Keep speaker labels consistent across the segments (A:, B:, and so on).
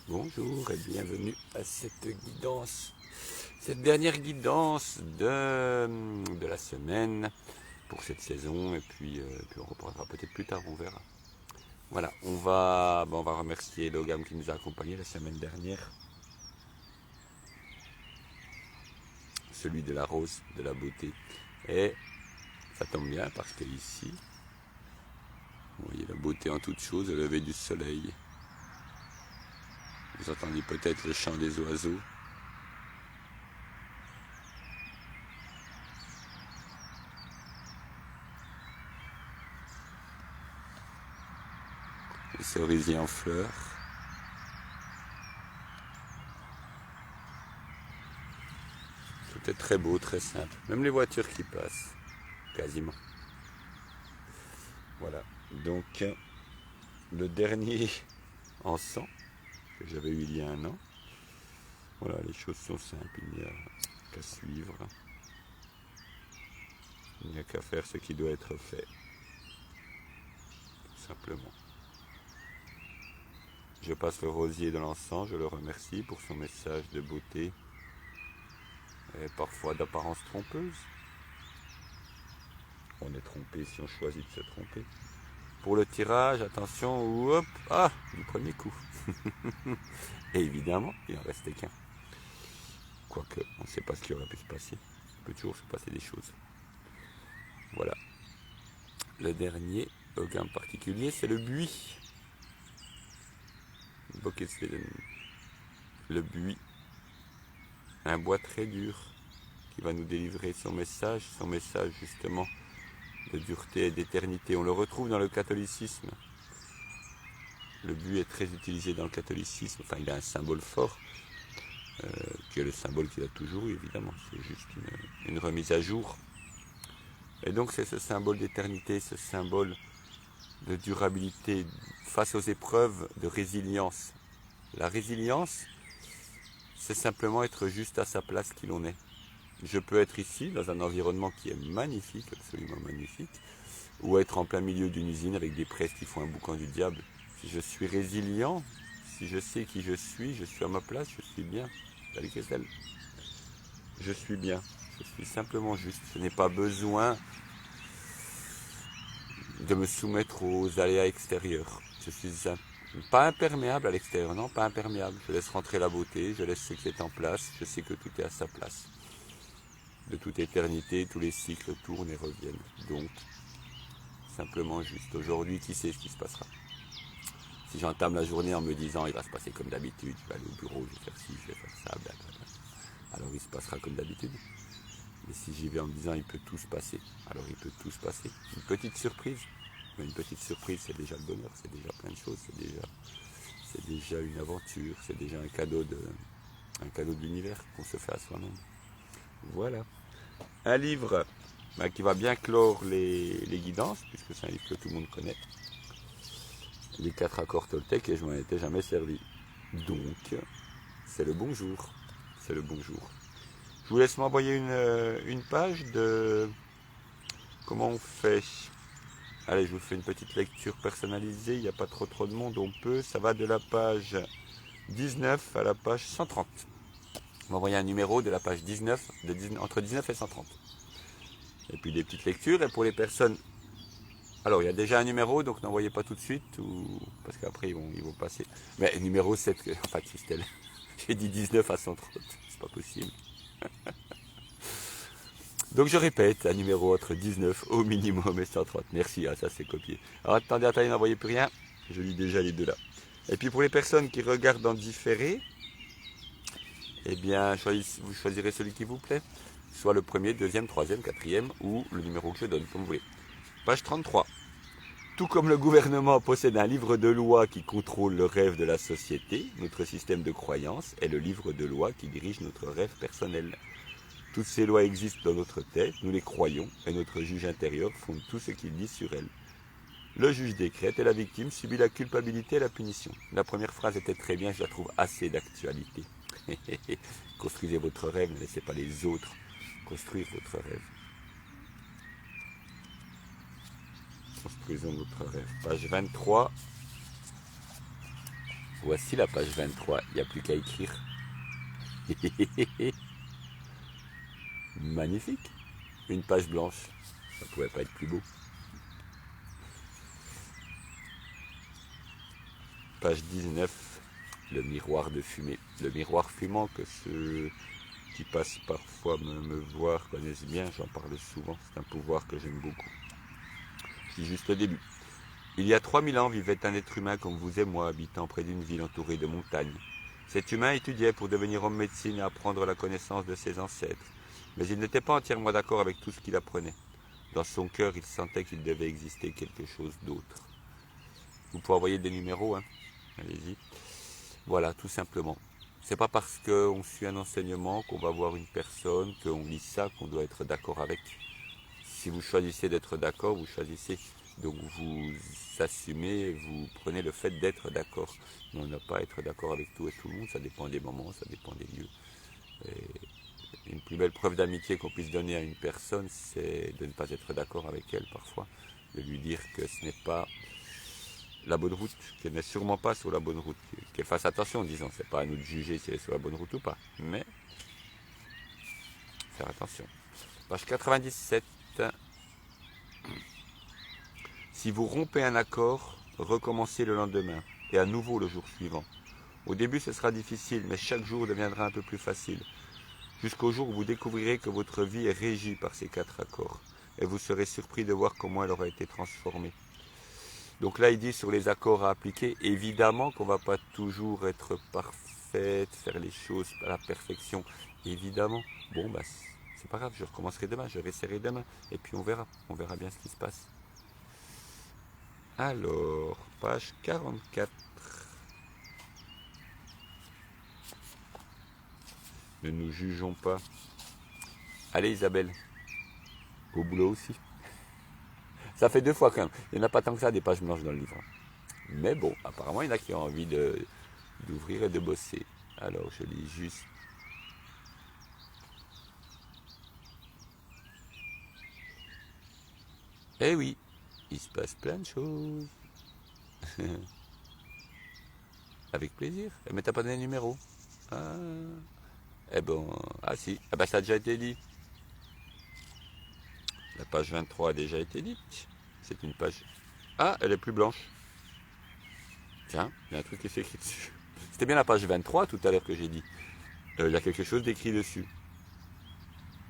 A: Bonjour et bienvenue à cette guidance, cette dernière guidance de la semaine pour cette saison et puis on reprendra peut-être plus tard, on verra. Voilà, on va remercier Logam qui nous a accompagnés la semaine dernière, celui de la rose, de la beauté. Et ça tombe bien parce que ici, vous voyez la beauté en toute chose, le lever du soleil. Vous entendez peut-être le chant des oiseaux. Les cerisiers en fleurs. Tout est très beau, très simple. Même les voitures qui passent, quasiment. Voilà. Donc, le dernier encens que j'avais eu il y a un an. Voilà, les choses sont simples, il n'y a qu'à suivre. Il n'y a qu'à faire ce qui doit être fait. Tout simplement. Je passe le rosier de l'encens, je le remercie pour son message de beauté et parfois d'apparence trompeuse. On est trompé si on choisit de se tromper. Pour le tirage, attention, hop, ah, du premier coup. Et évidemment, il n'en restait qu'un. Quoique, on ne sait pas ce qui aurait pu se passer. Il peut toujours se passer des choses. Voilà. Le dernier, aucun particulier, c'est le buis. Le buis. Un bois très dur qui va nous délivrer son message justement de dureté et d'éternité. On le retrouve dans le catholicisme. Le buis est très utilisé dans le catholicisme. Enfin, il a un symbole fort, qui est le symbole qu'il a toujours eu, évidemment. C'est juste une remise à jour. Et donc, c'est ce symbole d'éternité, ce symbole de durabilité face aux épreuves, de résilience. La résilience, c'est simplement être juste à sa place qui l'on est. Je peux être ici, dans un environnement qui est magnifique, absolument magnifique, ou être en plein milieu d'une usine avec des presses qui font un boucan du diable. Si je suis résilient, si je sais qui je suis à ma place, je suis bien. Je suis bien. Je suis simplement juste. Je n'ai pas besoin de me soumettre aux aléas extérieurs. Je suis pas imperméable à l'extérieur, non, pas imperméable. Je laisse rentrer la beauté, je laisse ce qui est en place, je sais que tout est à sa place. De toute éternité, tous les cycles tournent et reviennent. Donc, simplement juste. Aujourd'hui, qui sait ce qui se passera? Si j'entame la journée en me disant il va se passer comme d'habitude, je vais aller au bureau, je vais faire ci, je vais faire ça, blablabla, alors il se passera comme d'habitude. Mais si j'y vais en me disant il peut tout se passer, alors il peut tout se passer. Une petite surprise, mais une petite surprise c'est déjà le bonheur, c'est déjà plein de choses, c'est déjà une aventure, c'est déjà un cadeau de l'univers qu'on se fait à soi-même. Voilà. Un livre qui va bien clore les guidances, puisque c'est un livre que tout le monde connaît. Les 4 accords Toltec, et je m'en étais jamais servi. Donc, c'est le bonjour. C'est le bonjour. Je vous laisse m'envoyer une page de comment on fait. Allez, je vous fais une petite lecture personnalisée. Il n'y a pas trop de monde. On peut. Ça va de la page 19 à la page 130. M'envoyer un numéro de la page 19, entre 19 et 130. Et puis des petites lectures. Et pour les personnes... Alors, il y a déjà un numéro, donc n'envoyez pas tout de suite, parce qu'après, ils vont passer. Mais numéro 7, enfin, Christelle, j'ai dit 19 à 130, c'est pas possible. Donc, je répète, un numéro entre 19 au minimum et 130. Merci, ça c'est copié. Alors, attendez, n'envoyez plus rien, je lis déjà les deux là. Et puis, pour les personnes qui regardent en différé, eh bien, vous choisirez celui qui vous plaît. Soit le premier, deuxième, troisième, quatrième, ou le numéro que je donne, comme vous voulez. Page 33. Tout comme le gouvernement possède un livre de loi qui contrôle le rêve de la société, notre système de croyance est le livre de loi qui dirige notre rêve personnel. Toutes ces lois existent dans notre tête, nous les croyons, et notre juge intérieur fonde tout ce qu'il dit sur elles. Le juge décrète et la victime subit la culpabilité et la punition. La première phrase était très bien, je la trouve assez d'actualité. Construisez votre rêve, ne laissez pas les autres construire votre rêve. Construisons notre rêve. Page 23. Voici la page 23, il n'y a plus qu'à écrire. Magnifique. Une page blanche, ça pouvait pas être plus beau. Page 19, le miroir de fumée. Le miroir fumant que ceux qui passent parfois me voir connaissent bien, j'en parle souvent, c'est un pouvoir que j'aime beaucoup. Je dis juste le début. Il y a 3000 ans vivait un être humain comme vous et moi, habitant près d'une ville entourée de montagnes. Cet humain étudiait pour devenir homme médecine et apprendre la connaissance de ses ancêtres. Mais il n'était pas entièrement d'accord avec tout ce qu'il apprenait. Dans son cœur, il sentait qu'il devait exister quelque chose d'autre. Vous pouvez envoyer des numéros, hein. Allez-y. Voilà, tout simplement. C'est pas parce qu'on suit un enseignement qu'on va voir une personne, qu'on lit ça, qu'on doit être d'accord avec. Si vous choisissez d'être d'accord, vous choisissez. Donc vous assumez, vous prenez le fait d'être d'accord. Mais on n'a pas à être d'accord avec tout et tout le monde, ça dépend des moments, ça dépend des lieux. Et une plus belle preuve d'amitié qu'on puisse donner à une personne, c'est de ne pas être d'accord avec elle parfois. De lui dire que ce n'est pas la bonne route, qu'elle n'est sûrement pas sur la bonne route. Qu'elle fasse attention en disant, c'est pas à nous de juger si elle est sur la bonne route ou pas. Mais, faire attention. Page 97. Si vous rompez un accord, recommencez le lendemain et à nouveau le jour suivant. Au début, ce sera difficile, mais chaque jour deviendra un peu plus facile. Jusqu'au jour où vous découvrirez que votre vie est régie par ces 4 accords. Et vous serez surpris de voir comment elle aura été transformée. Donc là, il dit sur les accords à appliquer, évidemment qu'on ne va pas toujours être parfaite, faire les choses à la perfection. Évidemment. Bon, bah, c'est pas grave, je recommencerai demain, je réessayerai demain. Et puis on verra bien ce qui se passe. Alors, page 44. Ne nous jugeons pas. Allez Isabelle, au boulot aussi. Ça fait 2 fois quand même. Il n'y en a pas tant que ça des pages blanches dans le livre. Mais bon, apparemment il y en a qui ont envie d'ouvrir et de bosser. Alors je lis juste. Eh oui, il se passe plein de choses. Avec plaisir. Mais t'as pas donné le numéro. Ah. Eh ben, ah si. Ah ben ça a déjà été dit. La page 23 a déjà été dite. C'est une page... Ah, elle est plus blanche. Tiens, il y a un truc qui s'écrit dessus. C'était bien la page 23 tout à l'heure que j'ai dit. Il y a quelque chose d'écrit dessus.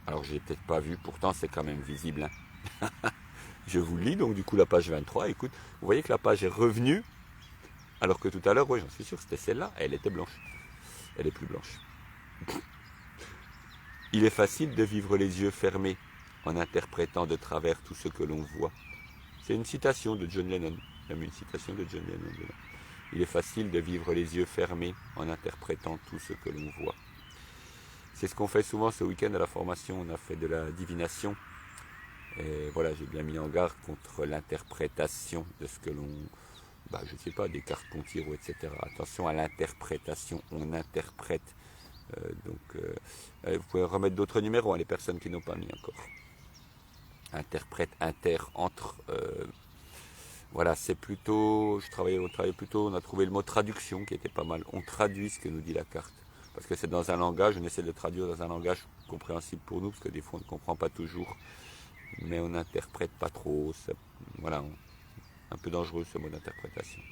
A: Alors j'ai peut-être pas vu, pourtant c'est quand même visible. Hein. Je vous lis donc du coup la page 23. Écoute, vous voyez que la page est revenue. Alors que tout à l'heure, oui, j'en suis sûr, c'était celle-là. Elle était blanche. Elle est plus blanche. Il est facile de vivre les yeux fermés en interprétant de travers tout ce que l'on voit. C'est une citation de John Lennon. Même une citation de John Lennon. Il est facile de vivre les yeux fermés en interprétant tout ce que l'on voit. C'est ce qu'on fait souvent ce week-end à la formation. On a fait de la divination. Et voilà, j'ai bien mis en garde contre l'interprétation de ce que l'on... je ne sais pas, des cartes qu'on tire, etc. Attention à l'interprétation. On interprète. Vous pouvez remettre d'autres numéros, hein, les personnes qui n'ont pas mis encore. Interprète, inter, entre... voilà, c'est plutôt... on travaille plutôt... On a trouvé le mot traduction qui était pas mal. On traduit ce que nous dit la carte. Parce que c'est dans un langage, on essaie de traduire dans un langage compréhensible pour nous, parce que des fois on ne comprend pas toujours. Mais on n'interprète pas trop. Voilà, un peu dangereux ce mot d'interprétation.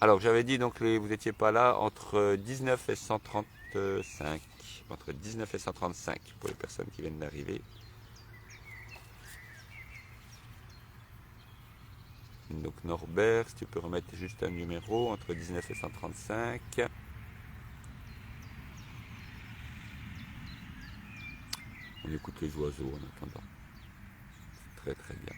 A: Alors j'avais dit, donc vous n'étiez pas là, entre 19 et 135. Entre 19 et 135 pour les personnes qui viennent d'arriver. Donc Norbert, si tu peux remettre juste un numéro entre 19 et 135. On écoute les oiseaux en attendant. Très très bien.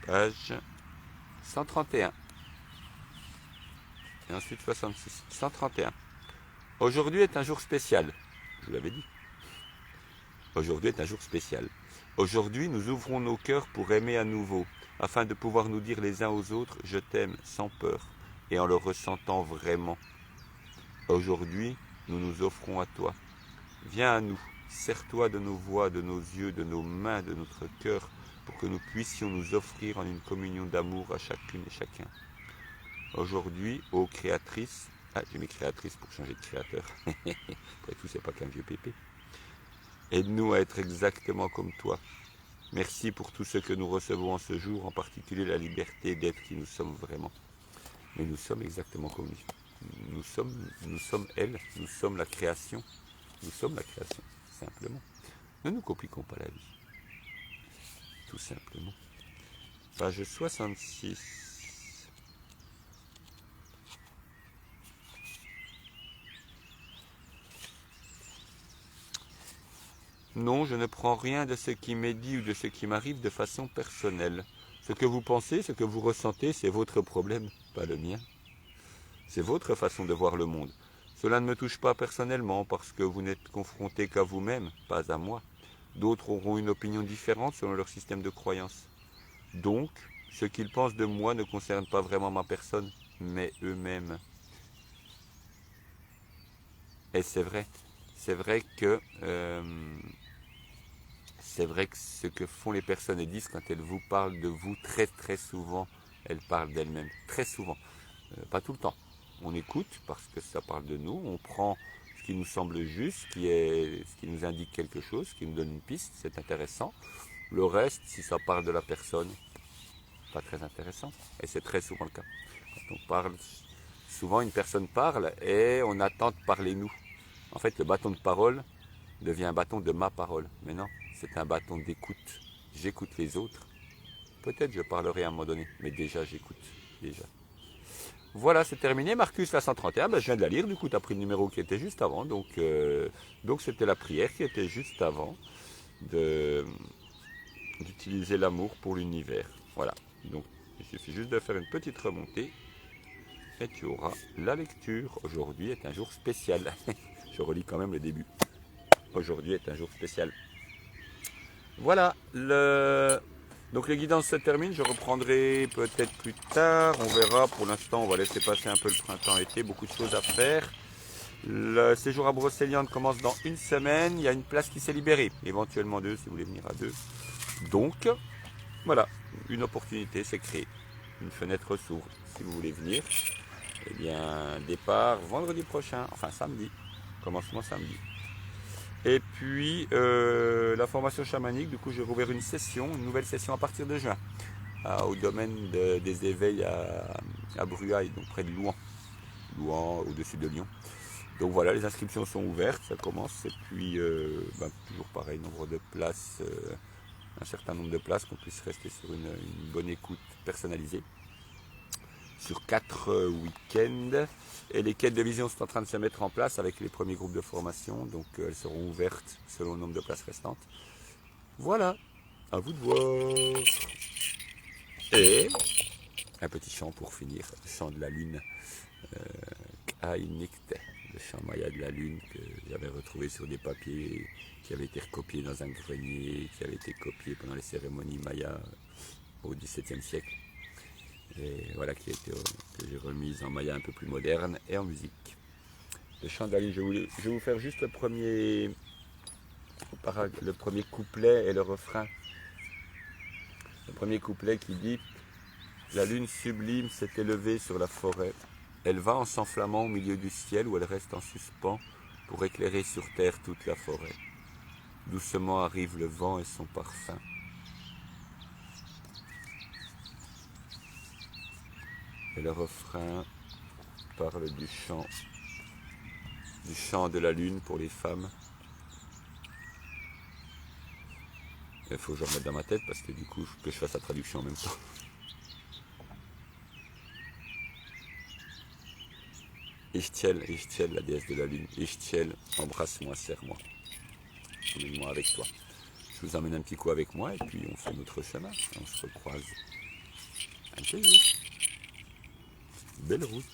A: Page 131. Et ensuite 66. 131. Aujourd'hui est un jour spécial. Je vous l'avais dit. Aujourd'hui est un jour spécial. Aujourd'hui, nous ouvrons nos cœurs pour aimer à nouveau, afin de pouvoir nous dire les uns aux autres « Je t'aime » sans peur et en le ressentant vraiment. Aujourd'hui, nous nous offrons à toi. Viens à nous, serre-toi de nos voix, de nos yeux, de nos mains, de notre cœur, pour que nous puissions nous offrir en une communion d'amour à chacune et chacun. Aujourd'hui, ô créatrice, j'ai mis créatrice pour changer de créateur, après tout c'est pas qu'un vieux pépé, aide-nous à être exactement comme toi. Merci pour tout ce que nous recevons en ce jour, en particulier la liberté d'être qui nous sommes vraiment. Mais nous sommes exactement comme lui. Nous sommes elle, nous sommes la création. Nous sommes la création, simplement. Ne nous compliquons pas la vie. Tout simplement. Page 66. Non, je ne prends rien de ce qui m'est dit ou de ce qui m'arrive de façon personnelle. Ce que vous pensez, ce que vous ressentez, c'est votre problème, pas le mien. C'est votre façon de voir le monde. Cela ne me touche pas personnellement parce que vous n'êtes confronté qu'à vous-même, pas à moi. D'autres auront une opinion différente selon leur système de croyance. Donc, ce qu'ils pensent de moi ne concerne pas vraiment ma personne, mais eux-mêmes. Et c'est vrai que ce que font les personnes et disent quand elles vous parlent de vous, très très souvent, elles parlent d'elles-mêmes. Très souvent. Pas tout le temps. On écoute parce que ça parle de nous, on prend ce qui nous semble juste, ce qui nous indique quelque chose, ce qui nous donne une piste, c'est intéressant. Le reste, si ça parle de la personne, pas très intéressant. Et c'est très souvent le cas. Quand on parle, souvent une personne parle et on attend de parler nous. En fait, le bâton de parole devient un bâton de ma parole. Mais non, c'est un bâton d'écoute. J'écoute les autres. Peut-être je parlerai à un moment donné, mais déjà j'écoute. Déjà. Voilà, c'est terminé. Marcus, la 131, je viens de la lire. Du coup, tu as pris le numéro qui était juste avant. Donc c'était la prière qui était juste avant d'utiliser l'amour pour l'univers. Voilà. Donc, il suffit juste de faire une petite remontée et tu auras la lecture. Aujourd'hui est un jour spécial. Je relis quand même le début. Aujourd'hui est un jour spécial. Voilà, donc les guidances se terminent, je reprendrai peut-être plus tard, on verra. Pour l'instant, on va laisser passer un peu le printemps-été, beaucoup de choses à faire. Le séjour à Brocéliande commence dans une semaine, il y a une place qui s'est libérée, éventuellement 2 si vous voulez venir à 2. Donc, voilà, une opportunité s'est créée, une fenêtre s'ouvre. Si vous voulez venir, eh bien, départ vendredi prochain, enfin samedi, commencement samedi. Et puis la formation chamanique, du coup j'ai rouvert une nouvelle session à partir de juin, au domaine des éveils à Bruaille, donc près de Louan, au-dessus de Lyon. Donc voilà, les inscriptions sont ouvertes, ça commence, et puis toujours pareil, nombre de places, un certain nombre de places, qu'on puisse rester sur une bonne écoute personnalisée. Sur 4 week-ends. Et les quêtes de vision sont en train de se mettre en place avec les premiers groupes de formation. Donc elles seront ouvertes selon le nombre de places restantes. Voilà, à vous de voir. Et un petit chant pour finir, le chant de la lune. K'ainikte, le chant maya de la lune que j'avais retrouvé sur des papiers qui avaient été recopiés dans un grenier, qui avaient été copiés pendant les cérémonies mayas au XVIIe siècle. Et voilà, que j'ai remise en maya un peu plus moderne et en musique. Le chant de la lune, je vais vous faire juste le premier couplet et le refrain. Le premier couplet qui dit « La lune sublime s'est élevée sur la forêt. Elle va en s'enflammant au milieu du ciel où elle reste en suspens pour éclairer sur terre toute la forêt. Doucement arrive le vent et son parfum. Et le refrain parle du chant de la lune pour les femmes. Il faut que je remette dans ma tête parce que du coup, que je fasse la traduction en même temps. Ichtiel, la déesse de la lune. Ichtiel, embrasse-moi, serre-moi. Emmène-moi avec toi. Je vous emmène un petit coup avec moi et puis on fait notre chemin. On se recroise un petit jour. Belle route.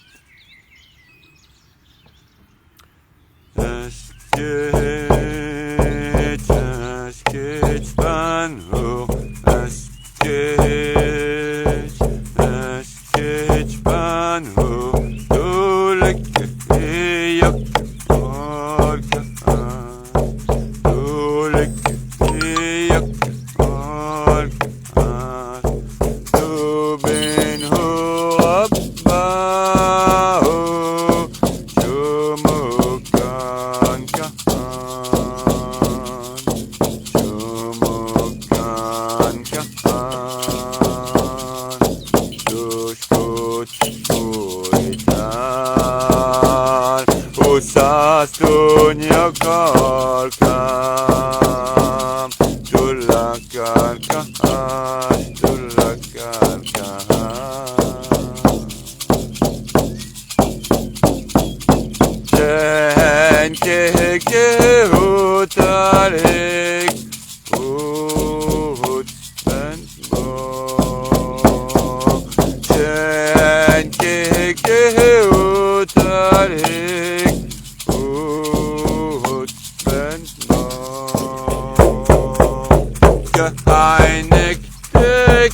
A: dunya kalkam, dulla kalkam, dulla kalkam. Jen ke utarik, ut ben bo. Jen ke utarik, ut ben bo.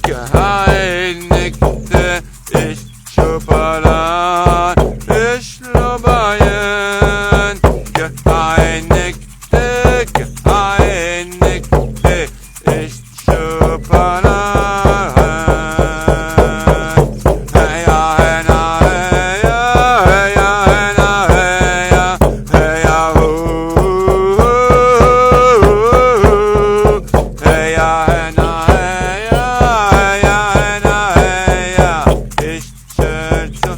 A: Geheinigte, ich Schupalan, ich lobayen. Geheinigte, ich Schupalan. Hey ya, hey na, hey ya, hey ya, hey na, hey ya, hey ya, hey ya, hey na, hey ya, hey ya, hey na, hey ya. Ich schätze